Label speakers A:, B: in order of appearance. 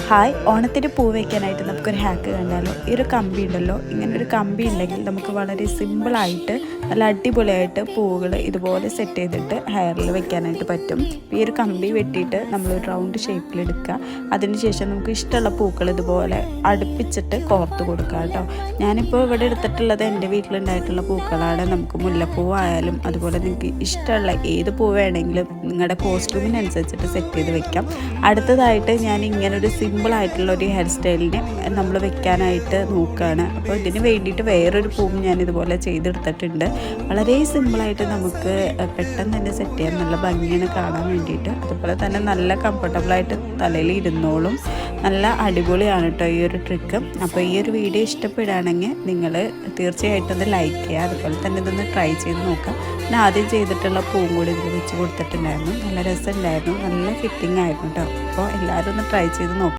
A: Hi, ഓണത്തിന് പൂ വയ്ക്കാനായിട്ട് നമുക്കൊരു ഹാക്ക് കണ്ടാലോ. ഈ ഒരു കമ്പി ഉണ്ടല്ലോ, ഇങ്ങനെ ഒരു കമ്പി ഉണ്ടെങ്കിൽ നമുക്ക് വളരെ സിമ്പിളായിട്ട് നല്ല അടിപൊളിയായിട്ട് പൂവുകൾ ഇതുപോലെ സെറ്റ് ചെയ്തിട്ട് ഹെയറിൽ വെക്കാനായിട്ട് പറ്റും. ഈ ഒരു കമ്പി വെട്ടിയിട്ട് നമ്മളൊരു റൗണ്ട് ഷേപ്പിലെടുക്കുക. അതിനുശേഷം നമുക്ക് ഇഷ്ടമുള്ള പൂക്കൾ ഇതുപോലെ അടുപ്പിച്ചിട്ട് കോർത്ത് കൊടുക്കുക കേട്ടോ. ഞാനിപ്പോൾ ഇവിടെ എടുത്തിട്ടുള്ളത് എൻ്റെ വീട്ടിലുണ്ടായിട്ടുള്ള പൂക്കളാണ്. നമുക്ക് മുല്ലപ്പൂവായാലും അതുപോലെ നിങ്ങൾക്ക് ഇഷ്ടമുള്ള ഏത് പൂ വേണമെങ്കിലും നിങ്ങളുടെ കോസ്റ്റ്യൂമിനനുസരിച്ചിട്ട് സെറ്റ് ചെയ്ത് വെക്കാം. അടുത്തതായിട്ട് ഞാൻ ഇങ്ങനൊരു സിമ്പിളായിട്ടുള്ള ഒരു ഹെയർ സ്റ്റൈലിനെ നമ്മൾ വെക്കാനായിട്ട് നോക്കുകയാണ്. അപ്പോൾ ഇതിന് വേണ്ടിയിട്ട് വേറൊരു പൂവും ഞാൻ ഇതുപോലെ ചെയ്തെടുത്തിട്ടുണ്ട്. വളരെ സിമ്പിളായിട്ട് നമുക്ക് പെട്ടെന്ന് തന്നെ സെറ്റ് ചെയ്യാൻ നല്ല ഭംഗിയാണ് കാണാൻ വേണ്ടിയിട്ട്. അതുപോലെ തന്നെ നല്ല കംഫർട്ടബിളായിട്ട് തലയിൽ ഇരുന്നോളും. നല്ല അടിപൊളിയാണ് കേട്ടോ ഈ ഒരു ട്രിക്ക്. അപ്പോൾ ഈ ഒരു വീഡിയോ ഇഷ്ടപ്പെടുകയാണെങ്കിൽ നിങ്ങൾ തീർച്ചയായിട്ടും ഒന്ന് ലൈക്ക് ചെയ്യുക. അതുപോലെ തന്നെ ഇതൊന്ന് ട്രൈ ചെയ്ത് നോക്കാം. ഞാൻ ആദ്യം ചെയ്തിട്ടുള്ള പൂവും കൂടി ഇതിൽ വെച്ച് കൊടുത്തിട്ടുണ്ടായിരുന്നു. നല്ല രസമുണ്ടായിരുന്നു, നല്ല ഫിറ്റിംഗ് ആയിരുന്നു കേട്ടോ. അപ്പോൾ എല്ലാവരും ഒന്ന് ട്രൈ ചെയ്ത് നോക്കാം.